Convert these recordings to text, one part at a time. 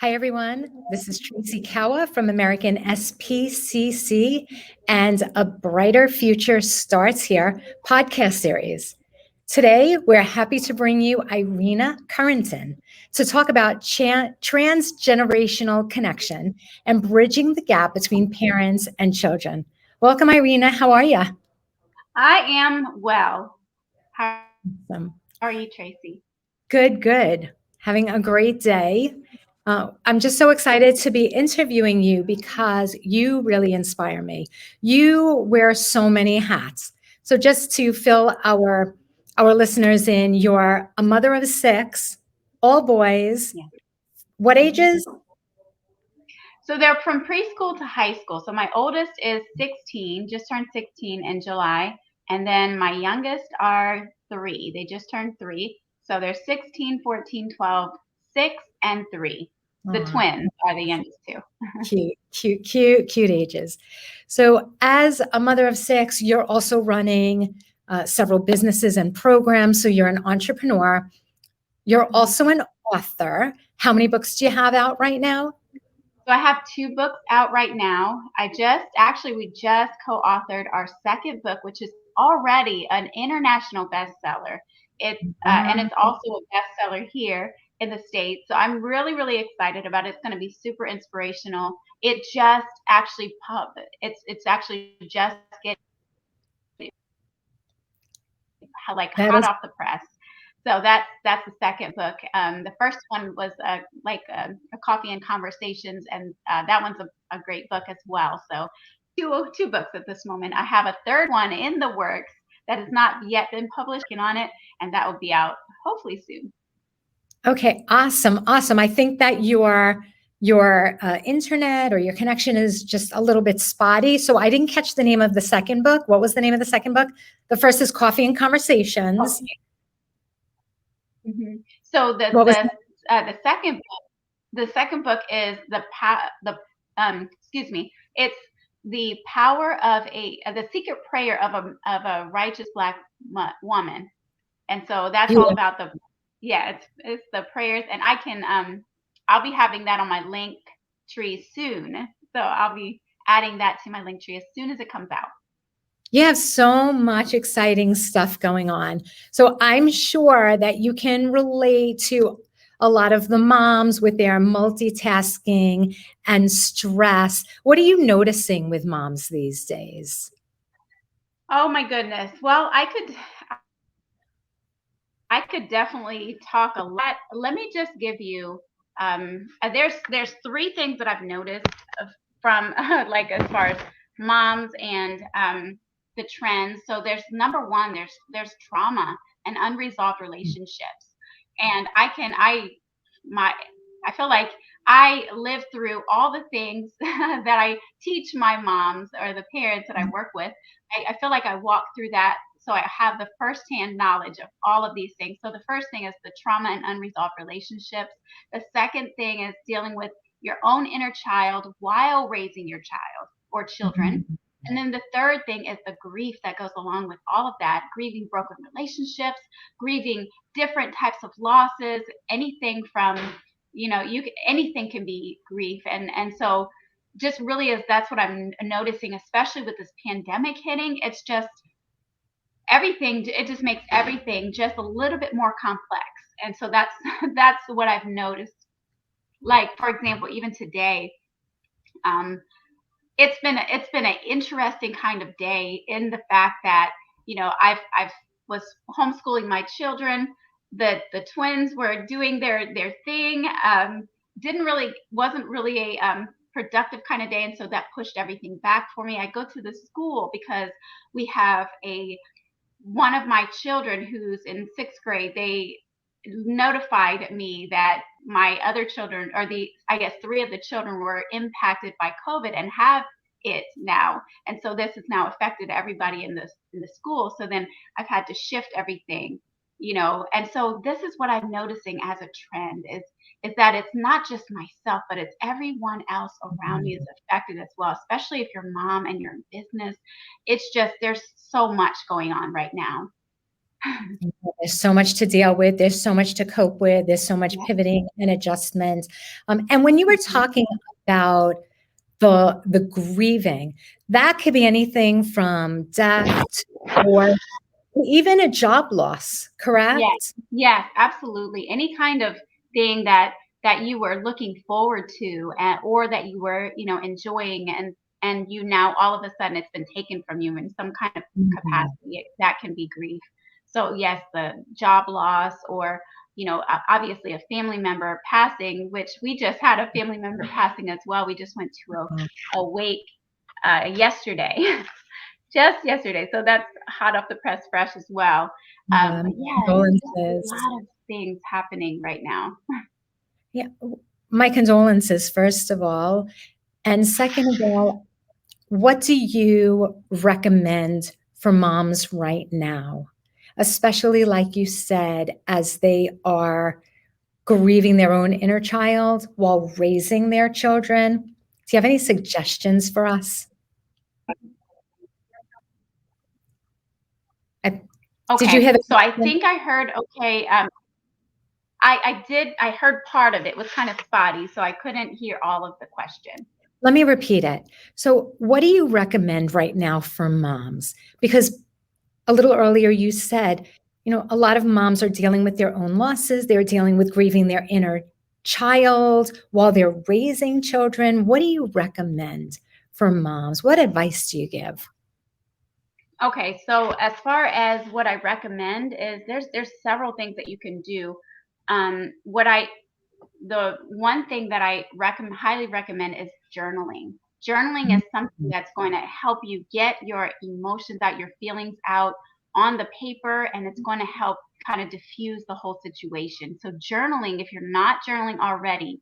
Hi, everyone. This is Tracy Kawa from American SPCC and A Brighter Future Starts Here podcast series. Today, we're happy to bring you Irina Curenton to talk about transgenerational connection and bridging the gap between parents and children. Welcome, Irina. How are you? I am well. How Awesome. are you, Tracy? Good, good. Having a great day. I'm just so excited to be interviewing you because you really inspire me. You wear so many hats. So just to fill our listeners in, you're a mother of six, all boys. Yeah. What hmm ages? So they're from preschool to high school. So my oldest is 16, just turned 16 in July. And then my youngest are 3. They just turned 3. So they're 16, 14, 12, 6, and 3. The Aw, twins are the youngest two. cute, cute, cute, cute ages. So, as a mother of six, you're also running several businesses and programs. So, you're an entrepreneur. You're Mhm. also an author. How many books do you have out right now? So I have 2 books out right now. We just co-authored our second book, which is already an international bestseller. And Wow. it's also a bestseller here in the States. So I'm really, really excited about it. It's going to be super inspirational. It just actually it's actually just getting like That hot is off the press. So that's the second book. The first one was a coffee and conversations, and that one's a great book as well. So two books at this moment. I have a third one in the works that has not yet been published. Working on it, and that will be out hopefully soon. okay. Awesome. Awesome. I think that your internet or your connection is just a little bit spotty. So I didn't catch the name of the second book. What was the name of the second book? The first is Coffee and Conversations. Okay. So What was the second book is excuse me, it's the power of the secret prayer of a righteous black woman. And so that's all beautiful? about it's the prayers, and I'll be having that on my link tree soon. So I'll be adding that to my link tree as soon as it comes out. You have so much exciting stuff going on. So I'm sure that you can relate to a lot of the moms with their multitasking and stress. What are you noticing with moms these days? Oh my goodness. Well, I could definitely talk a lot. Let me just give you there's 3 things that I've noticed from like as far as moms and the trends. So there's number one, there's trauma and unresolved relationships. And my I feel like I live through all the things that I teach my moms or the parents that I work with. I feel like I walk through that, so I have the firsthand knowledge of all of these things. So the first thing is the trauma and unresolved relationships. The second thing is dealing with your own inner child while raising your child or children. Mhm. And then the third thing is the grief that goes along with all of that, grieving broken relationships, grieving different types of losses, anything from, anything can be grief. And so just really is that's what I'm noticing, especially with this pandemic hitting. It's just everything, it just makes everything just a little bit more complex. And so that's that's what I've noticed. Like, for example, even today, um, it's been an interesting kind of day in the fact that I've was homeschooling my children. The twins were doing their thing. Didn't really wasn't really a productive kind of day, and so that pushed everything back for me. I go to the school because we have a one of my children who's in 6th grade. They notified me that my other children, or the I guess 3 of the children, were impacted by COVID and have it now. And so this has now affected everybody in the school. So then I've had to shift everything, And so this is what I'm noticing as a trend is that it's not just myself, but it's everyone else around me is affected as well, especially if you're a mom and you're in business. It's just there's so much going on right now. There's so much to deal with. There's so much to cope with. There's so much Yeah. pivoting and adjustment. And when you were Mhm. talking about the grieving, that could be anything from death to divorce, even a job loss, Yes, correct? yes, absolutely. Any kind of thing that you were looking forward to, or that you were, enjoying, and you now all of a sudden it's been taken from you in some kind of Mhm. capacity. That can be grief. So yes, the job loss, or obviously a family member passing, which we just had a family member passing as well. We just went to Oh, a wake yesterday. Just yesterday. So that's hot off the press, fresh as well. yeah, But yeah, it's just a condolences. lot of things happening right now. Yeah, my condolences, first of all. And second of all, what do you recommend for moms right now? Especially, like you said, as they are grieving their own inner child while raising their children. Do you have any suggestions for us? I, did you Okay, hear the so I question? think I heard. Okay, I did. I heard part of it. It was kind of spotty, so I couldn't hear all of the question. Let me repeat it. So, what do you recommend right now for moms? Because a little earlier you said, a lot of moms are dealing with their own losses. They're dealing with grieving their inner child while they're raising children. What do you recommend for moms? What advice do you give? Okay, so as far as what I recommend is there's several things that you can do. What I The one thing that I highly recommend is journaling. Journaling is something that's going to help you get your emotions out, your feelings out on the paper, and it's going to help kind of diffuse the whole situation. So journaling, if you're not journaling already,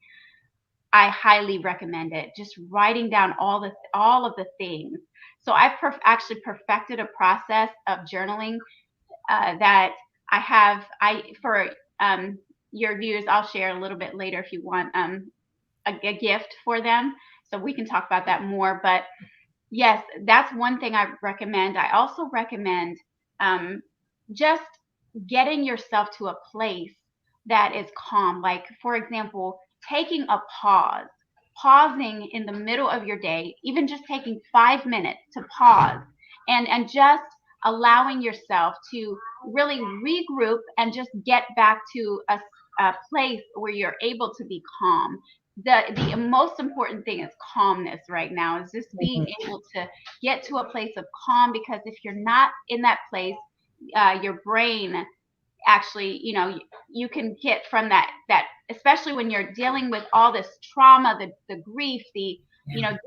I highly recommend it. Just writing down all of the things. So I actually perfected a process of journaling that I have. I for your viewers, I'll share a little bit later if you want a gift for them, so we can talk about that more. But yes, that's one thing I recommend. I also recommend um, just getting yourself to a place that is calm. Like, for example, taking a pausing in the middle of your day, even just taking 5 minutes to pause and just allowing yourself to really regroup and just get back to a place where you're able to be calm. The most important thing is calmness right now, is just being able to get to a place of calm, because if you're not in that place, your brain actually, you can get from that, especially when you're dealing with all this trauma, the grief, the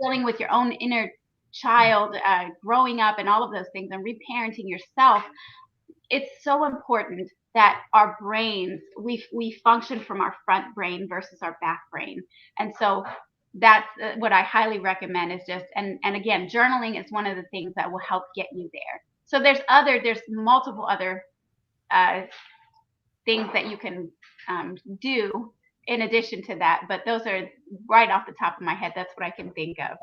dealing with your own inner child, growing up, and all of those things, and reparenting yourself. It's so important that our brains, we function from our front brain versus our back brain. And so that's what I highly recommend, is just, and again, journaling is one of the things that will help get you there. So there's multiple other uh, things that you can do in addition to that, but those are right off the top of my head. That's what I can think of.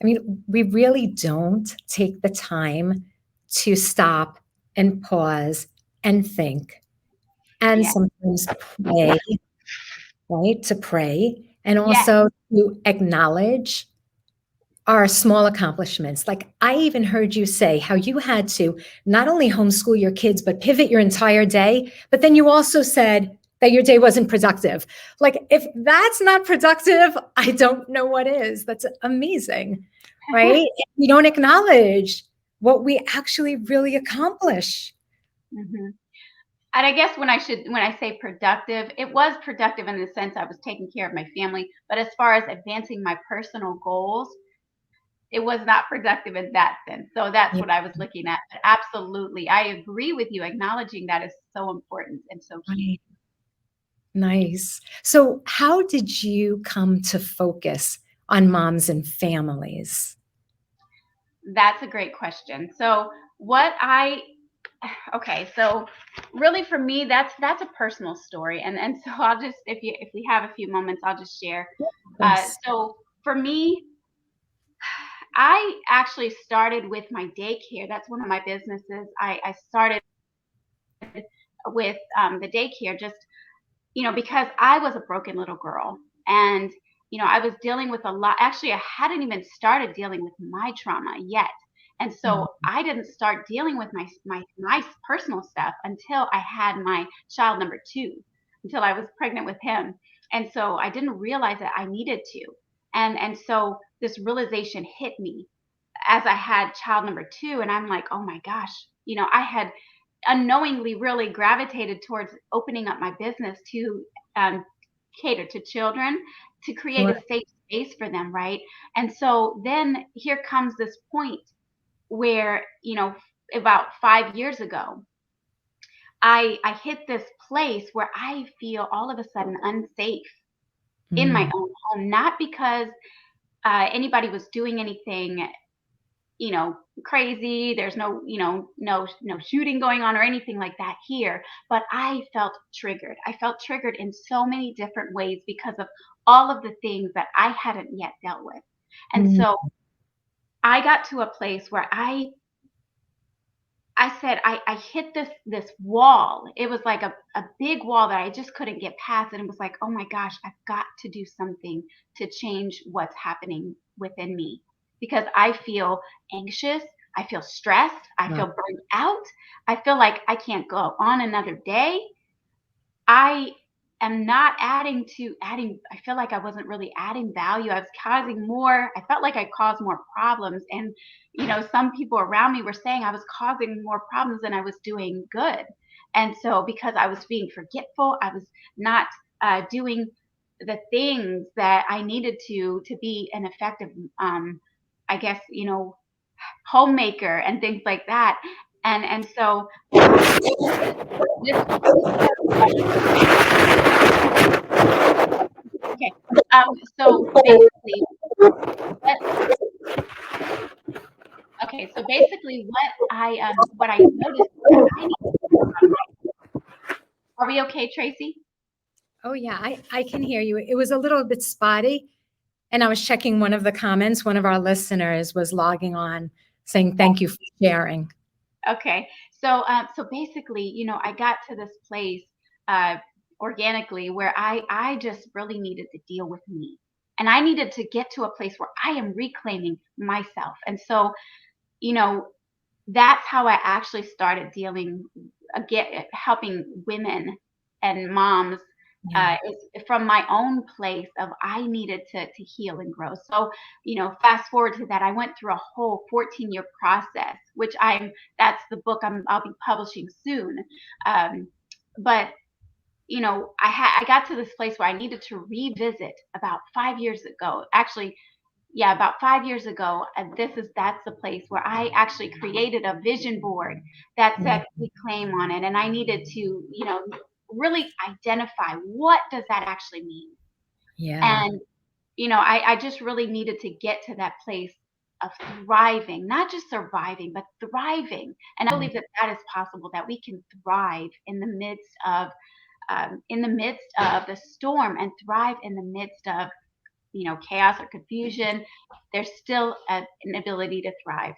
I mean, we really don't take the time to stop and pause and think and Yeah. sometimes pray, right? To pray and Yes. also to acknowledge our small accomplishments. Like I even heard you say how you had to not only homeschool your kids, but pivot your entire day. But then you also said that your day wasn't productive. Like if that's not productive, I don't know what is. That's amazing, right? We don't acknowledge what we actually really accomplish. Hmm. And I guess when I say productive, it was productive in the sense I was taking care of my family. But as far as advancing my personal goals, it was not productive in that sense. So that's Yeah, what I was looking at. But absolutely, I agree with you. Acknowledging that is so important and so key. right. Nice. So, how did you come to focus on moms and families? That's a great question. So what I okay, so really for me, that's a personal story, and so I'll just, if we have a few moments, I'll just share. Of course. So for me, I actually started with my daycare. That's one of my businesses. I started with the daycare, just, because I was a broken little girl, and, I was dealing with a lot. Actually, I hadn't even started dealing with my trauma yet. And so I didn't start dealing with my personal stuff until I had my child number 2, until I was pregnant with him. And so I didn't realize that I needed to. And so this realization hit me as I had child number 2, and I'm like, oh my gosh, I had unknowingly really gravitated towards opening up my business to cater to children, to create Sure. a safe space for them, right? And so then here comes this point where, about 5 years ago, I hit this place where I feel all of a sudden unsafe in my Mm. own home, not because anybody was doing anything, crazy. There's no shooting going on or anything like that here. But I felt triggered. I felt triggered in so many different ways because of all of the things that I hadn't yet dealt with. And Mm. so I got to a place where I said, I hit this wall. It was like a big wall that I just couldn't get past. And it was like, oh my gosh, I've got to do something to change what's happening within me, because I feel anxious. I feel stressed. I Wow. feel burned out. I feel like I can't go on another day. I am not adding. I feel like I wasn't really adding value. I was causing more. I felt like I caused more problems. And, some people around me were saying I was causing more problems than I was doing good. And so because I was being forgetful, I was not doing the things that I needed to be an effective, I guess, homemaker and things like that. And so this okay. So basically, what so basically, what I noticed is that I need. Are we okay, Tracy? Oh, yeah, I can hear you. It was a little bit spotty, and I was checking one of the comments. One of our listeners was logging on saying, thank you for sharing. Okay. So basically, I got to this place uh, organically where I just really needed to deal with me, and I needed to get to a place where I am reclaiming myself. And so, you know, that's how I actually started dealing again, helping women and moms. Yeah. Is from my own place of I needed to heal and grow. So, fast forward to that, I went through a whole 14-year process, which that's the book I'll be publishing soon. Um, but I got to this place where I needed to revisit about 5 years ago. Actually, yeah, about 5 years ago, and that's the place where I actually created a vision board that said reclaim on it, and I needed to, really identify what does that actually mean. Yeah. And I just really needed to get to that place of thriving, not just surviving, but thriving. And I believe that that is possible, that we can thrive in the midst of the storm, and thrive in the midst of chaos or confusion. There's still an ability to thrive.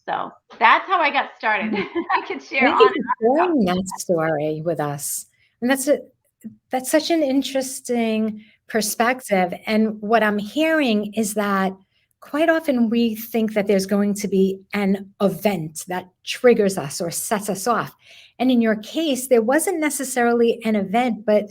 So that's how I got started. I could share Thank on you and for on about. sharing that story with us. And that's such an interesting perspective. And what I'm hearing is that quite often we think that there's going to be an event that triggers us or sets us off. And in your case, there wasn't necessarily an event, but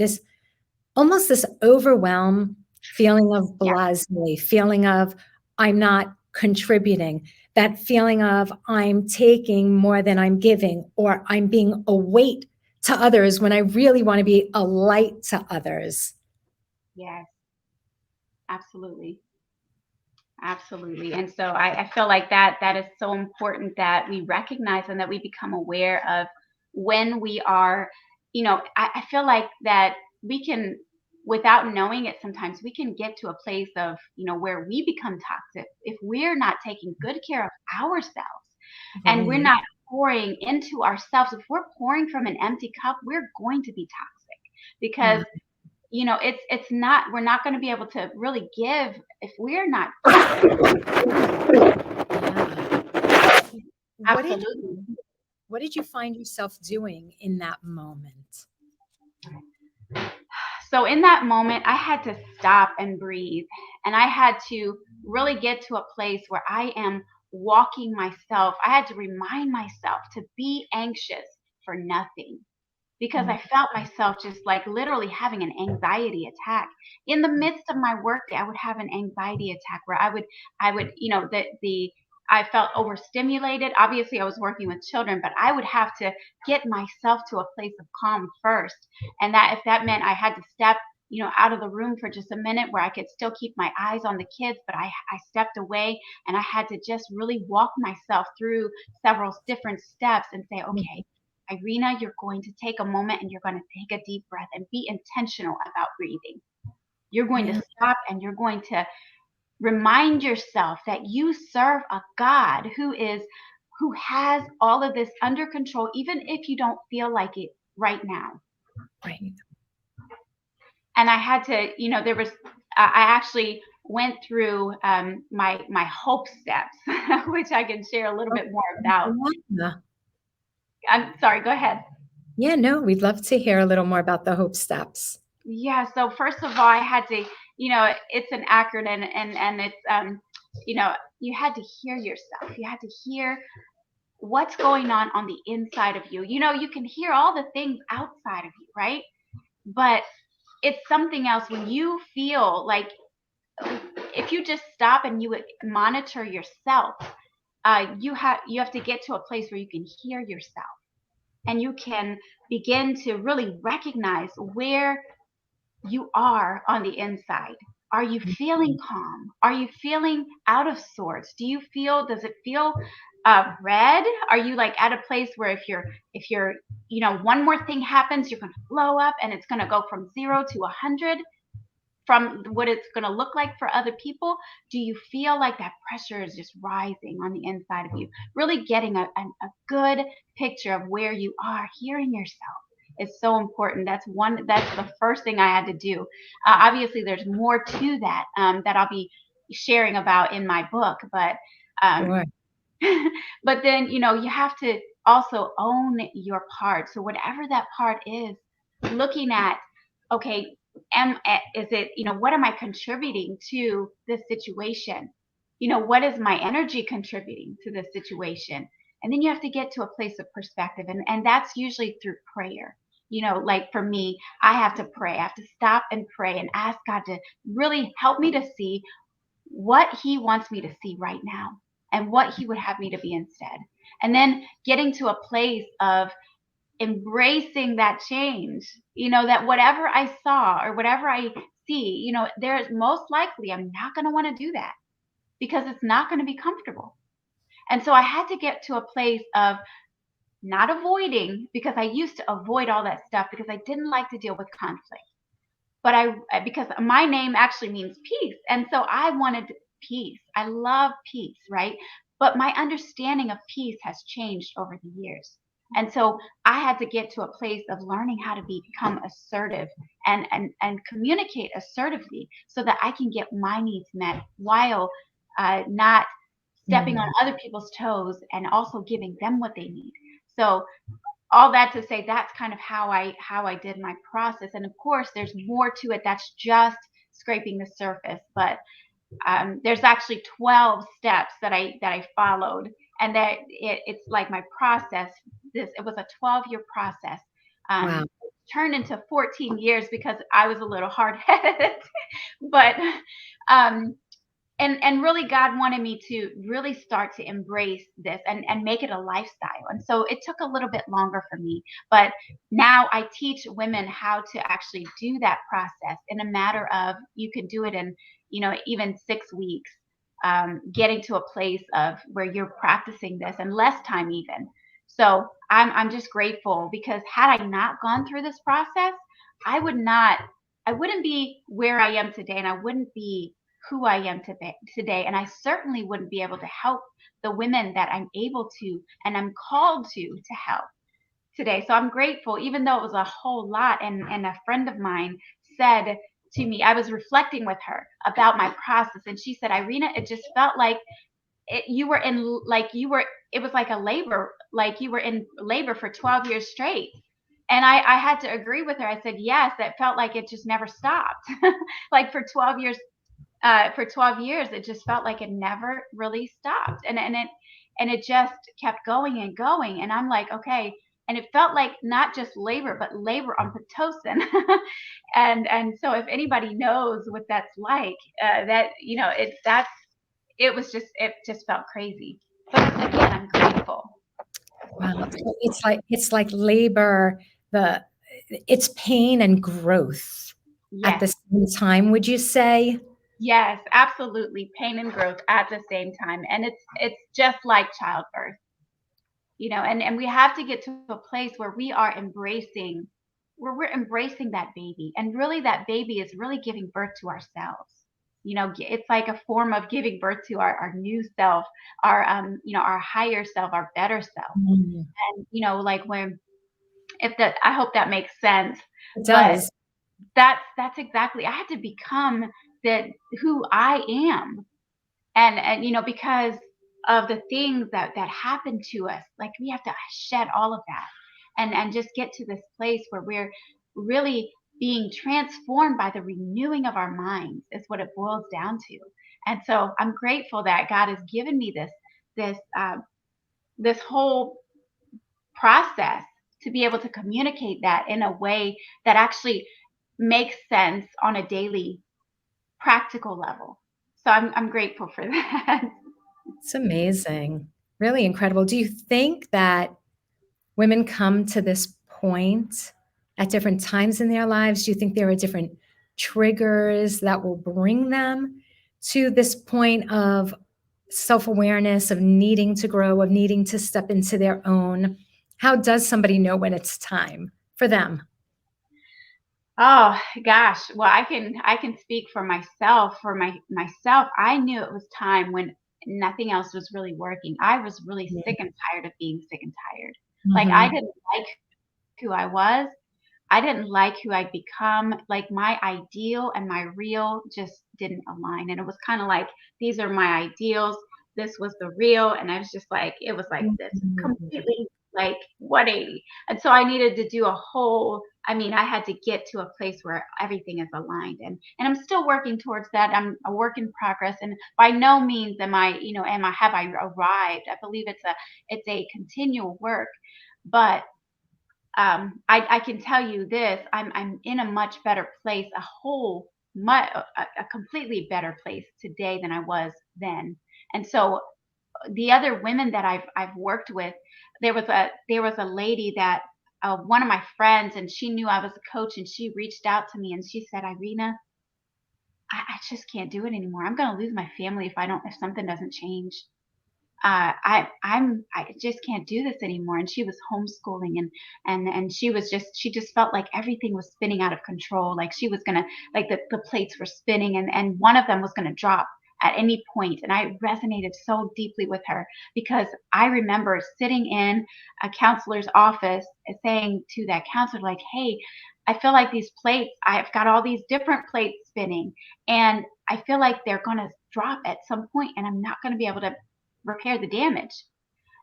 almost this overwhelm, feeling of Yeah, blasé, feeling of I'm not contributing, that feeling of I'm taking more than I'm giving, or I'm being a weight to others when I really want to be a light to others. yes, absolutely. Absolutely. And so I feel like that is so important, that we recognize and that we become aware of when we are, I feel like that we can, without knowing it, sometimes we can get to a place of, where we become toxic if we're not taking good care of ourselves, and we're Right. not pouring into ourselves. If we're pouring from an empty cup, we're going to be toxic, because Wow. it's not, we're not going to be able to really give if we're not giving. Yeah. What did Absolutely. What did you find yourself doing in that moment? So in that moment, I had to stop and breathe. And I had to really get to a place where I am walking myself. I had to remind myself to be anxious for nothing, because I felt myself just like literally having an anxiety attack. In the midst of my workday, I would have an anxiety attack where I would, I felt overstimulated. Obviously, I was working with children, but I would have to get myself to a place of calm first. And that if that meant I had to step, out of the room for just a minute where I could still keep my eyes on the kids, but I stepped away and I had to just really walk myself through several different steps and say, okay, Irina, you're going to take a moment and you're going to take a deep breath and be intentional about breathing. You're going to Yeah. stop and you're going to remind yourself that you serve a God who has all of this under control, even if you don't feel like it right now. Right. And I had to, there was, I actually went through my hope steps, which I can share a little bit more about. Yeah. I'm sorry, go ahead. Yeah, no, we'd love to hear a little more about the Hope Steps. Yeah. So first of all, I had to, it's an acronym, and it's, you had to hear yourself. You had to hear what's going on the inside of you. You can hear all the things outside of you, right? But it's something else when you feel like, if you just stop and you would monitor yourself, you have to get to a place where you can hear yourself and you can begin to really recognize where you are on the inside. Are you feeling calm? Are you feeling out of sorts? Does it feel red? Are you like at a place where if you're, one more thing happens, you're going to blow up and it's going to go from 0 to 100 from what it's going to look like for other people? Do you feel like that pressure is just rising on the inside of you? Really getting a good picture of where you are, hearing yourself is so important. That's the first thing I had to do. Obviously, there's more to that that I'll be sharing about in my book, but Sure. but then, you have to also own your part. So whatever that part is, looking at, okay, is it, what am I contributing to this situation? What is my energy contributing to this situation? And then you have to get to a place of perspective. And that's usually through prayer. Like for me, I have to pray. I have to stop and pray and ask God to really help me to see what he wants me to see right now and what he would have me to be instead. And then getting to a place of embracing that change, that whatever I saw or whatever I see, there's most likely I'm not going to want to do that because it's not going to be comfortable. And so I had to get to a place of not avoiding, because I used to avoid all that stuff because I didn't like to deal with conflict. But because my name actually means peace. And so I wanted peace. I love peace, right? But my understanding of peace has changed over the years. And so I had to get to a place of learning how to become assertive and communicate assertively so that I can get my needs met while not stepping on other people's toes and also giving them what they need. So all that to say, that's kind of how I did my process. And of course, there's more to it. That's just scraping the surface. But there's actually 12 steps that I followed, and that it's like my process. It was a 12-year process. Wow. Turned into 14 years because I was a little hard-headed, but and really God wanted me to really start to embrace this and make it a lifestyle. And so it took a little bit longer for me, but now I teach women how to actually do that process in a matter of, you can do it in, even 6 weeks, getting to a place of where you're practicing this in less time even. So I'm just grateful, because had I not gone through this process, I wouldn't be where I am today, and I wouldn't be who I am today. And I certainly wouldn't be able to help the women that I'm able to and I'm called to help today. So I'm grateful, even though it was a whole lot. And a friend of mine said to me, I was reflecting with her about my process, and she said, Irina, it just felt like you were it was like a labor, like you were in labor for 12 years straight. And I had to agree with her. I said, yes, that felt like it just never stopped. Like for 12 years, it just felt like it never really stopped. And it just kept going and going. And I'm like, okay. And it felt like not just labor, but labor on Pitocin. And so if anybody knows what that's like, that, you know, it just felt crazy. But again, I'm grateful. Wow. So it's like labor, the it's pain and growth at Yes. the same time, would you say? Yes, absolutely. Pain and growth at the same time. And it's just like childbirth, you know, and we have to get to a place where we're embracing that baby. And really that baby is really giving birth to ourselves. You know, it's like a form of giving birth to our new self, our you know, our higher self, our better self. Mm, And you know, like when if that I hope that makes sense. it But does. that's exactly, I had to become that who I am. And you know, because of the things that happen to us, like we have to shed all of that and just get to this place where we're really being transformed by the renewing of our minds is what it boils down to. And so I'm grateful that God has given me this this whole process to be able to communicate that in a way that actually makes sense on a daily practical level. So I'm grateful for that. It's amazing. Really incredible. Do you think that women come to this point at different times in their lives? Do you think there are different triggers that will bring them to this point of self awareness, of needing to grow, of needing to step into their own? How does somebody know when it's time for them? Oh gosh, well I can speak for myself. For myself, I knew it was time when nothing else was really working. I was really sick and tired of being sick and tired. Like I Mm-hmm. didn't like who I was. I didn't like who I'd become. Like my ideal and my real just didn't align. And it was kind of like, these are my ideals. This was the real. And I was just like, it was like this completely like 180. And so I needed to do a whole, I mean, I had to get to a place where everything is aligned. And I'm still working towards that. I'm a work in progress. And by no means am I, you know, have I arrived? I believe it's a continual work. But I can tell you this: I'm in a much better place, a completely better place today than I was then. And so the other women that I've worked with, there was a lady that one of my friends, and she knew I was a coach, and she reached out to me and she said, Irina, I just can't do it anymore. I'm going to lose my family if something doesn't change. I just can't do this anymore. And she was homeschooling, and she just felt like everything was spinning out of control. Like she was gonna, like the plates were spinning, and one of them was gonna drop at any point. And I resonated so deeply with her because I remember sitting in a counselor's office and saying to that counselor, like, hey, I feel like these plates, I've got all these different plates spinning, and I feel like they're gonna drop at some point and I'm not going to be able to repair the damage.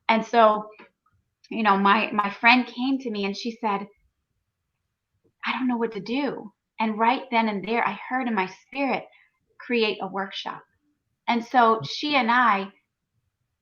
And so, you know, my friend came to me and she said, I don't know what to do. And right then and there, I heard in my spirit, create a workshop. And so she and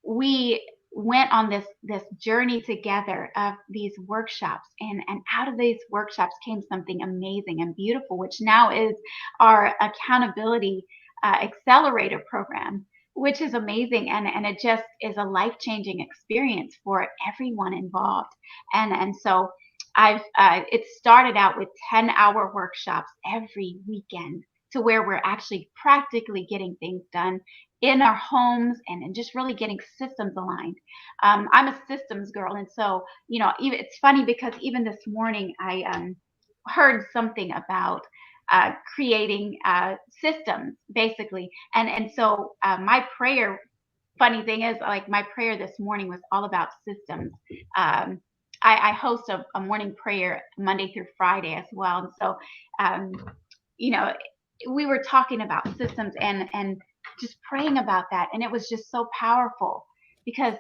we went on this journey together of these workshops, and out of these workshops came something amazing and beautiful, which now is our accountability accelerator program, which is amazing, and it just is a life-changing experience for everyone involved. And so I've it started out with 10-hour workshops every weekend, to where we're actually practically getting things done in our homes, and just really getting systems aligned. I'm a systems girl. And so, you know, even, it's funny because even this morning I heard something about creating systems, basically. And so my prayer, funny thing is, like, my prayer this morning was all about systems. Um, I host a morning prayer Monday through Friday as well. And so, um, you know, we were talking about systems and just praying about that. And it was just so powerful because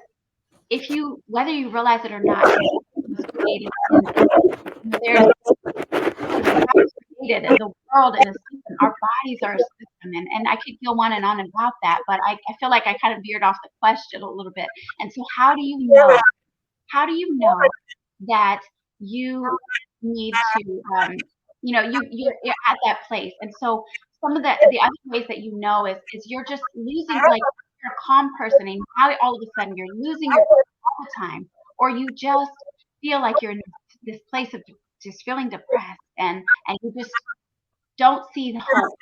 if you, whether you realize it or not, was created there's God created the world in a system. Our bodies are a system, and I could go on and on about that, but I feel like I kind of veered off the question a little bit. And so, how do you know? How do you know that you need to, you're at that place? And so, some of the other ways that you know is you're just losing, like you're a calm person, and now all of a sudden you're losing your all the time, or you just feel like you're in this place of just feeling depressed, and you just don't see the hope.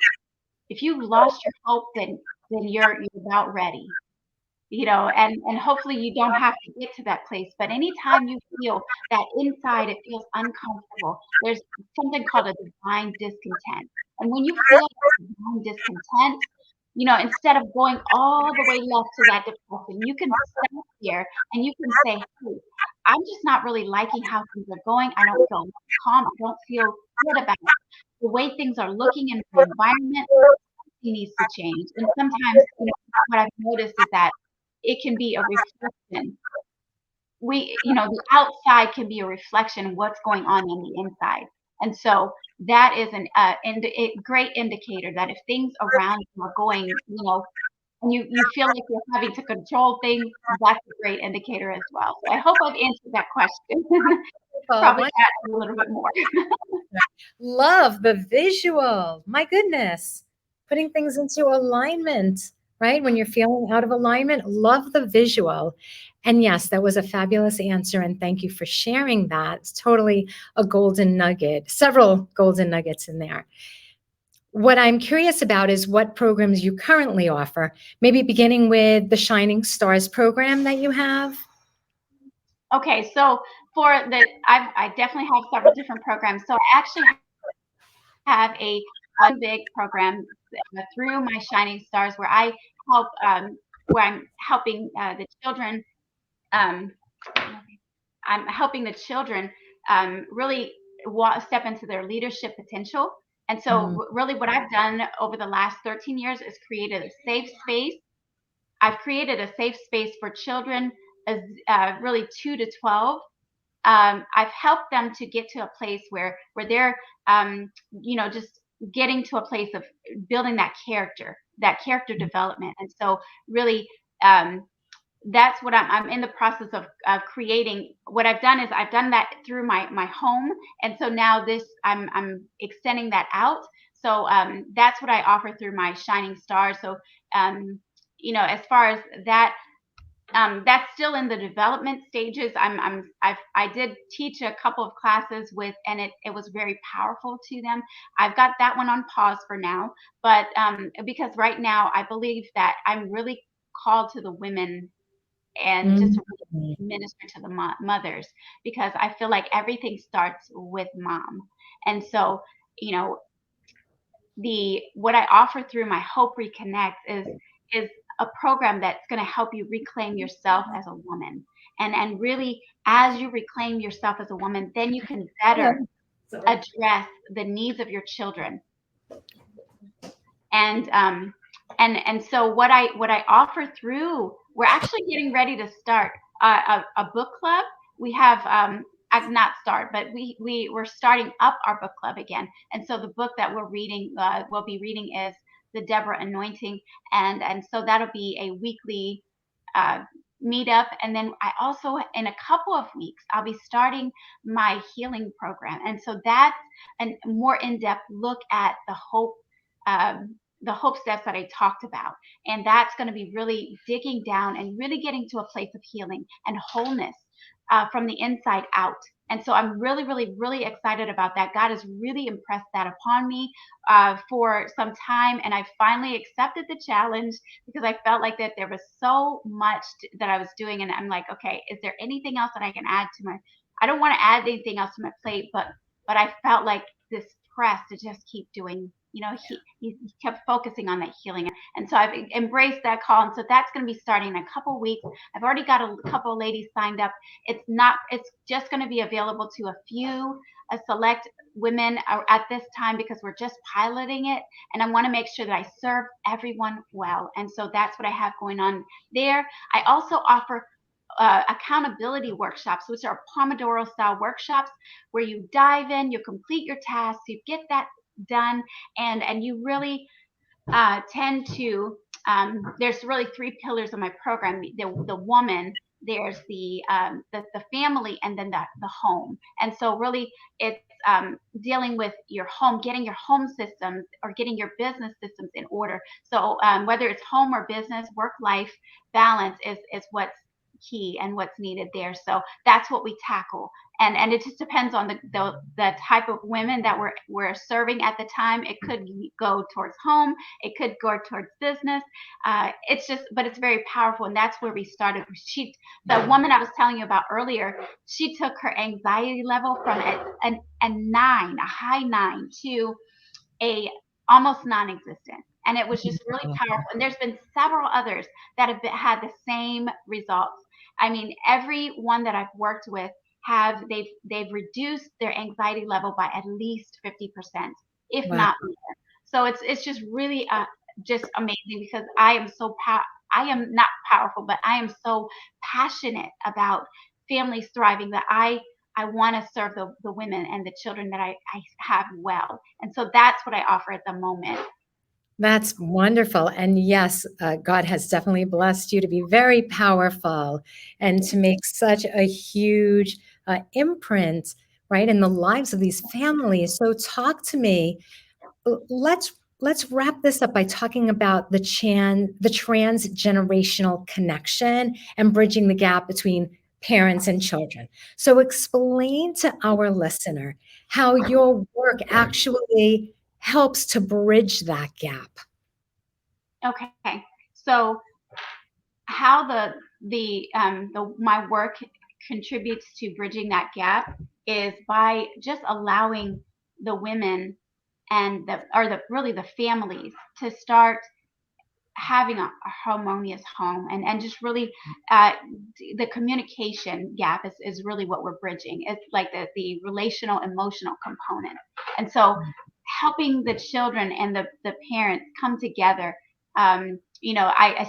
If you lost your hope, then you're about ready, and hopefully you don't have to get to that place. But anytime you feel that inside it feels uncomfortable, there's something called a divine discontent. And when you feel divine discontent, instead of going all the way left to that depression, you can stop here and you can say, hey, I'm just not really liking how things are going. I don't feel calm. I don't feel good about the way things are looking in my environment. Something needs to change. And sometimes, what I've noticed is that it can be a reflection. The outside can be a reflection of what's going on the inside. And so that is a great indicator that if things around you are going, and you feel like you're having to control things, that's a great indicator as well. So I hope I've answered that question. Probably add a little bit more. Love the visual. My goodness. Putting things into alignment, right? When you're feeling out of alignment, love the visual. And yes, that was a fabulous answer. And thank you for sharing that. It's totally a golden nugget, several golden nuggets in there. What I'm curious about is what programs you currently offer, maybe beginning with the Shining Stars program that you have. Okay, so I definitely have several different programs. So I actually have a big program through my Shining Stars where I help, where I'm helping the children. Um, I'm helping the children really step into their leadership potential. And so, really, what I've done over the last 13 years is created a safe space. I've created a safe space for children, as really 2 to 12. I've helped them to get to a place where they're, just getting to a place of building that character development. And so, really, that's what I'm in the process of creating. What I've done is I've done that through my home, and so now I'm extending that out. So that's what I offer through my Shining Stars. So as far as that, that's still in the development stages. I did teach a couple of classes with, and it was very powerful to them. I've got that one on pause for now, but because right now I believe that I'm really called to the women and just really minister to the mothers, because I feel like everything starts with mom. And so, what I offer through my Hope Reconnect is a program that's going to help you reclaim yourself as a woman. And really, as you reclaim yourself as a woman, then you can better address the needs of your children. And so what I offer through, we're actually getting ready to start a book club. We have I've not start, but we're starting up our book club again. And so the book that we'll be reading is the Deborah Anointing, and so that'll be a weekly meetup. And then I also, in a couple of weeks, I'll be starting my healing program, and so that's a more in-depth look at the hope steps that I talked about. And that's going to be really digging down and really getting to a place of healing and wholeness from the inside out. And so I'm really, really, really excited about that. God has really impressed that upon me for some time. And I finally accepted the challenge because I felt like that there was so much that I was doing. And I'm like, okay, is there anything else that I can add to I don't want to add anything else to my plate, but I felt like this press to just keep doing, he kept focusing on that healing. And so I've embraced that call. And so that's going to be starting in a couple of weeks. I've already got a couple of ladies signed up. It's just going to be available to a select women at this time, because we're just piloting it. And I want to make sure that I serve everyone well. And so that's what I have going on there. I also offer accountability workshops, which are Pomodoro style workshops where you dive in, you complete your tasks, you get that done, and you really tend to. There's really three pillars of my program: the woman, there's the family, and then the home. And so really, it's dealing with your home, getting your home systems or getting your business systems in order. So whether it's home or business, work life balance is what's key and what's needed there. So that's what we tackle. And it just depends on the type of women that we're serving at the time. It could go towards home, it could go towards business. But it's very powerful, and that's where we started. The woman I was telling you about earlier, she took her anxiety level from a 9, a high 9, to a almost non-existent, and it was just really powerful. And there's been several others that have had the same results. I mean, every one that I've worked with they've reduced their anxiety level by at least 50%, if Wow. not more. So it's just really just amazing, because I am not powerful, but I am so passionate about families thriving that I want to serve the women and the children that I have well. And so that's what I offer at the moment. That's wonderful. And yes, God has definitely blessed you to be very powerful and to make such a huge imprint, right, in the lives of these families. So, talk to me. Let's wrap this up by talking about the transgenerational connection and bridging the gap between parents and children. So explain to our listener how your work actually helps to bridge that gap. Okay. So how the my work contributes to bridging that gap is by just allowing the women and really the families to start having a harmonious home, and just really uh, the communication gap is really what we're bridging. It's like the relational emotional component. And so helping the children and the parents come together. I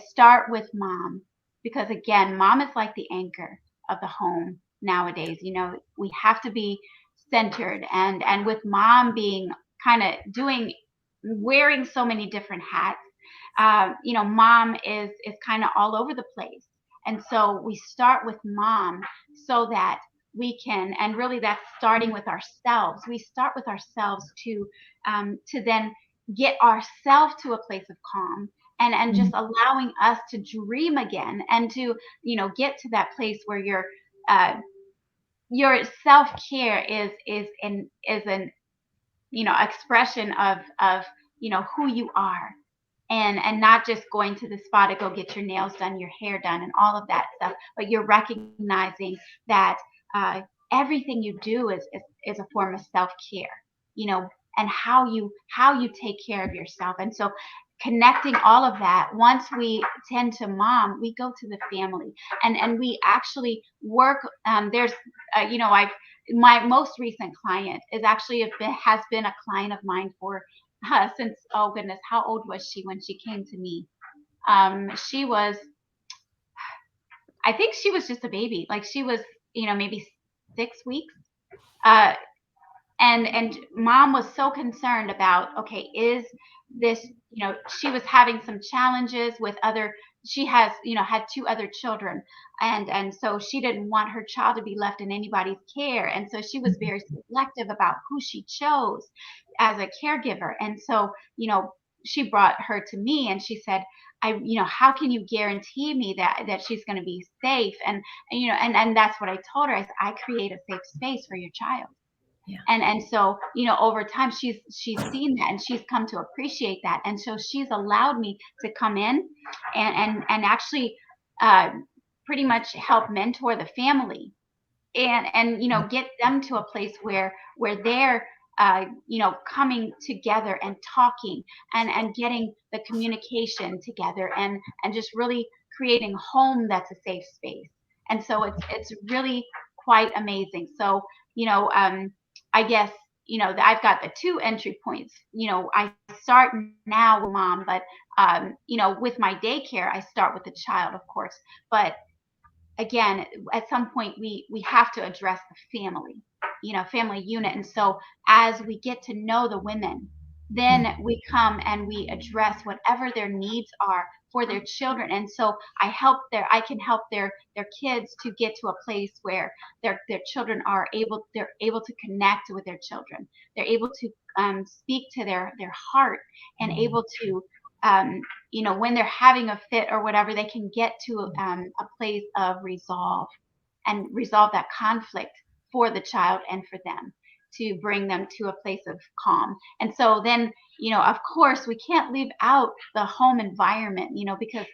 start with mom, because again, mom is like the anchor of the home nowadays. We have to be centered, and with mom being kind of wearing so many different hats, mom is kind of all over the place. And so we start with mom, so that we can, and really that's starting with ourselves. We start with ourselves to then get ourselves to a place of calm, and just allowing us to dream again, and to get to that place where your self care is an expression of who you are, and not just going to the spa to go get your nails done, your hair done, and all of that stuff, but you're recognizing that uh, everything you do is a form of self-care, and how you take care of yourself. And so connecting all of that, once we tend to mom, we go to the family, and we actually work. There's I've my most recent client has been a client of mine for since, oh goodness, how old was she when she came to me? She was, I think she was just a baby. Like she was, maybe 6 weeks. Uh, and mom was so concerned about, okay, is this, she was having some challenges with other, she has, had two other children, and so she didn't want her child to be left in anybody's care, and so she was very selective about who she chose as a caregiver. And so she brought her to me, and she said, how can you guarantee me that she's going to be safe? And that's what I told her. I said, I create a safe space for your child. Yeah. And so over time she's seen that, and she's come to appreciate that, and so she's allowed me to come in and actually uh, pretty much help mentor the family, and get them to a place where they're coming together and talking, and getting the communication together, and just really creating a home that's a safe space. And so it's really quite amazing. So I guess I've got the two entry points. I start now with mom, but with my daycare I start with the child, of course. But again, at some point we have to address the family, family unit. And so as we get to know the women, then we come and we address whatever their needs are for their children. And so I can help their kids to get to a place where their children they're able to connect with their children. They're able to speak to their heart, and able to when they're having a fit or whatever, they can get to a place of resolve, and resolve that conflict for the child and for them, to bring them to a place of calm. And so then, of course, we can't leave out the home environment, because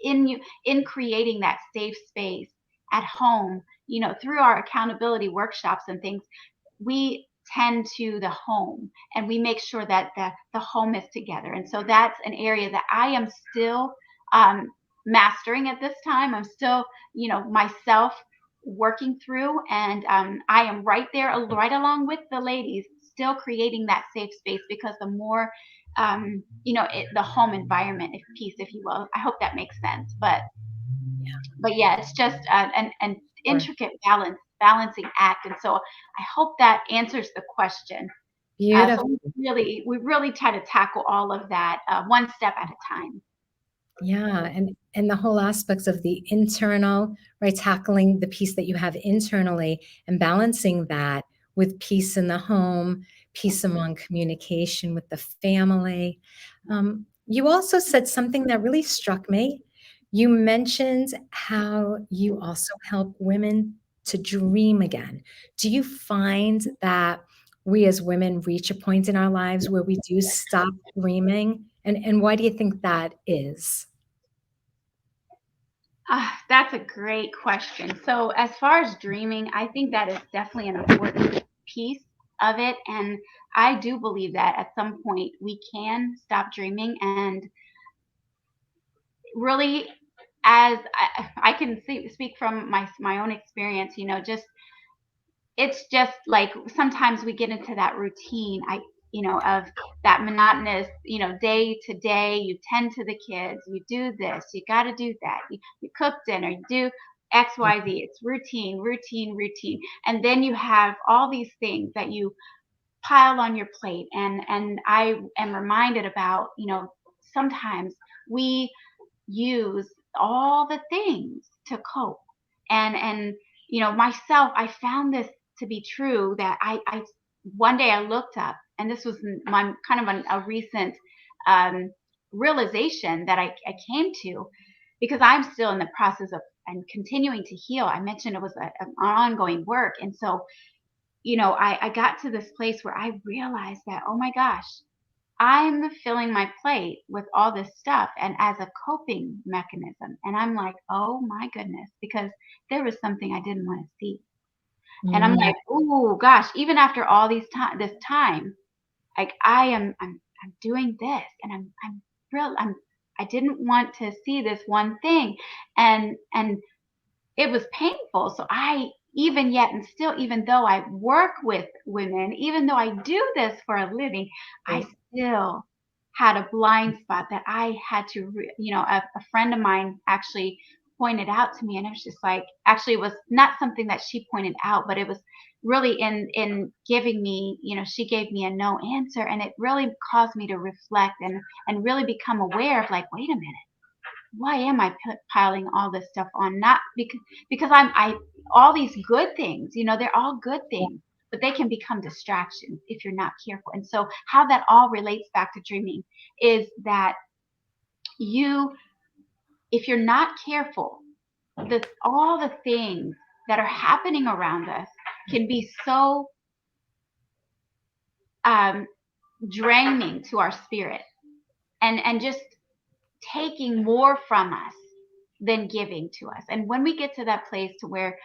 in creating that safe space at home, through our accountability workshops and things, we tend to the home, and we make sure that the home is together. And so that's an area that I am still mastering at this time. I'm still, myself working through, and I am right there, right along with the ladies, still creating that safe space, because the more the home environment piece, if you will. I hope that makes sense. But yeah, it's just an Sure. intricate balancing act. And so I hope that answers the question. So Beautiful. we really try to tackle all of that one step at a time. Yeah, and the whole aspects of the internal, right, tackling the piece that you have internally and balancing that with peace in the home, peace among communication with the family. You also said something that really struck me. You mentioned how you also help women to dream again. Do you find that we as women reach a point in our lives where we do stop dreaming? And why do you think that is? That's a great question. So, as far as dreaming, I think that is definitely an important piece of it. And I do believe that at some point we can stop dreaming, and really, as I can speak from my own experience, just it's just like sometimes we get into that routine, of that monotonous, day to day. You tend to the kids, you do this, you got to do that, you cook dinner, you do XYZ. It's routine, routine, routine. And then you have all these things that you pile on your plate. And I am reminded about, sometimes we use all the things to cope. And myself, I found this to be true, that I one day I looked up, and this was my kind of a recent um, realization that I came to, because I'm still in the process of and continuing to heal. I mentioned it was an ongoing work. And so, I got to this place where I realized that, oh my gosh, I'm filling my plate with all this stuff and as a coping mechanism. And I'm like, oh my goodness, because there was something I didn't want to see. And I'm Mm, like, oh gosh, even after all this time, like I'm doing this, and I didn't want to see this one thing. And it was painful. So I, even yet and still, even though I work with women, even though I do this for a living, I right. still had a blind spot that I had to, a friend of mine actually pointed out to me. And it was just like, actually, it was not something that she pointed out, but it was really in giving me, she gave me a no answer. And it really caused me to reflect and really become aware of, like, wait a minute, why am I piling all this stuff on? Not because I all these good things, they're all good Yeah. things, but they can become distractions if you're not careful. And so how that all relates back to dreaming is that you, if you're not careful, all the things that are happening around us can be so um, draining to our spirit, and just taking more from us than giving to us. And when we get to that place to where,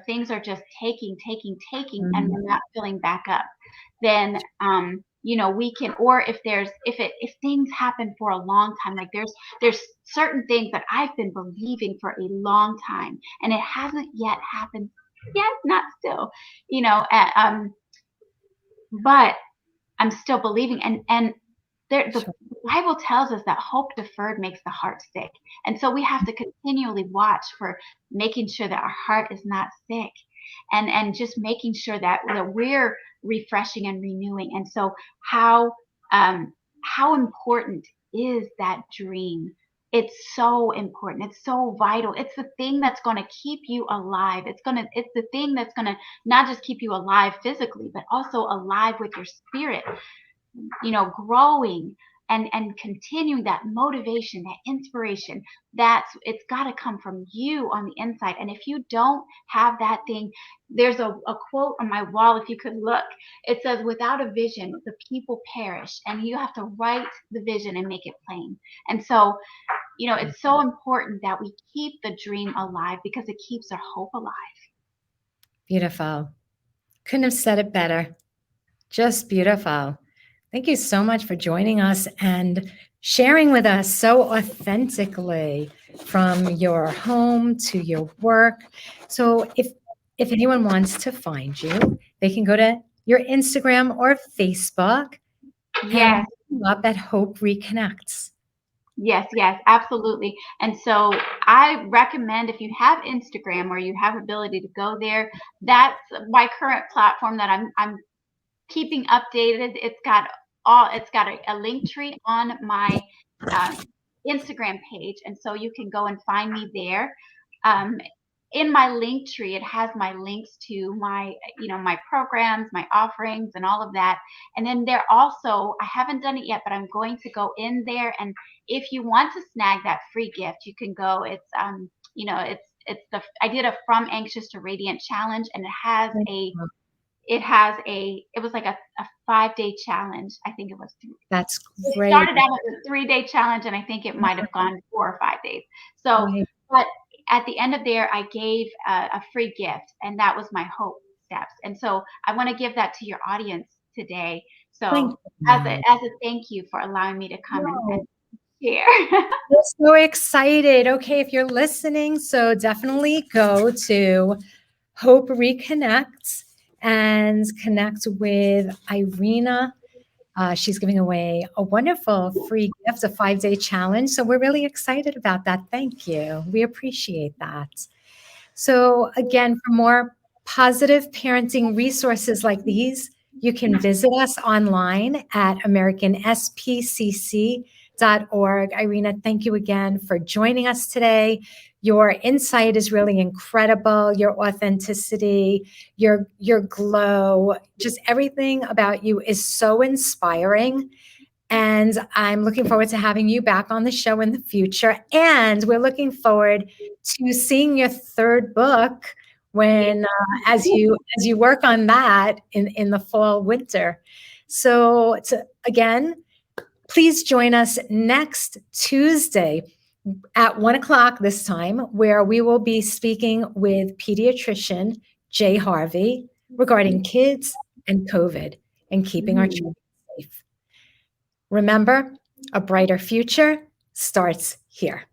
things are just taking, taking, taking, and Mhm. we're not filling back up, then, we can, or if things happen for a long time, like there's certain things that I've been believing for a long time, and it hasn't yet happened yet, not still, but I'm still believing. And The Bible tells us that hope deferred makes the heart sick. And so we have to continually watch for making sure that our heart is not sick, and just making sure that we're refreshing and renewing. And so how important is that dream? It's so important. It's so vital. It's the thing that's going to keep you alive. It's the thing that's going to not just keep you alive physically, but also alive with your spirit, growing and continuing that motivation, that inspiration. It's got to come from you on the inside. And if you don't have that thing, there's a quote on my wall, if you could look. It says, without a vision, the people perish. And you have to write the vision and make it plain. And so, it's so important that we keep the dream alive, because it keeps our hope alive. Beautiful. Couldn't have said it better. Just beautiful. Thank you so much for joining us and sharing with us so authentically, from your home to your work. So if anyone wants to find you, they can go to your Instagram or Facebook. Yes. And look up at Hope Reconnects. Yes, absolutely. And so I recommend, if you have Instagram or you have ability to go there, that's my current platform that I'm keeping updated. It's got a link tree on my Instagram page, and so you can go and find me there. In my link tree, it has my links to my programs, my offerings, and all of that. And then there also, I haven't done it yet, but I'm going to go in there. And if you want to snag that free gift, you can go. It's I did a From Anxious to Radiant challenge, and it was like a 5-day challenge. I think it was. That's It great. started out as a 3-day challenge, and I think it might have gone 4 or 5 days. So, but at the end of there, I gave a free gift, and that was my hope steps. And so I want to give that to your audience today. So as a thank you for allowing me to come and share. We're so excited. Okay, if you're listening, so definitely go to Hope Reconnects and connect with Irina. She's giving away a wonderful free gift, a 5-day challenge. So we're really excited about that. Thank you. We appreciate that. So again, for more positive parenting resources like these, you can visit us online at americanspcc.org. Irina, thank you again for joining us today. Your insight is really incredible. Your authenticity, your glow, just everything about you is so inspiring. And I'm looking forward to having you back on the show in the future. And we're looking forward to seeing your third book when as you work on that in the fall, winter. So again, please join us next Tuesday at 1:00 this time, where we will be speaking with pediatrician Jay Harvey regarding kids and COVID and keeping our children safe. Remember, a brighter future starts here.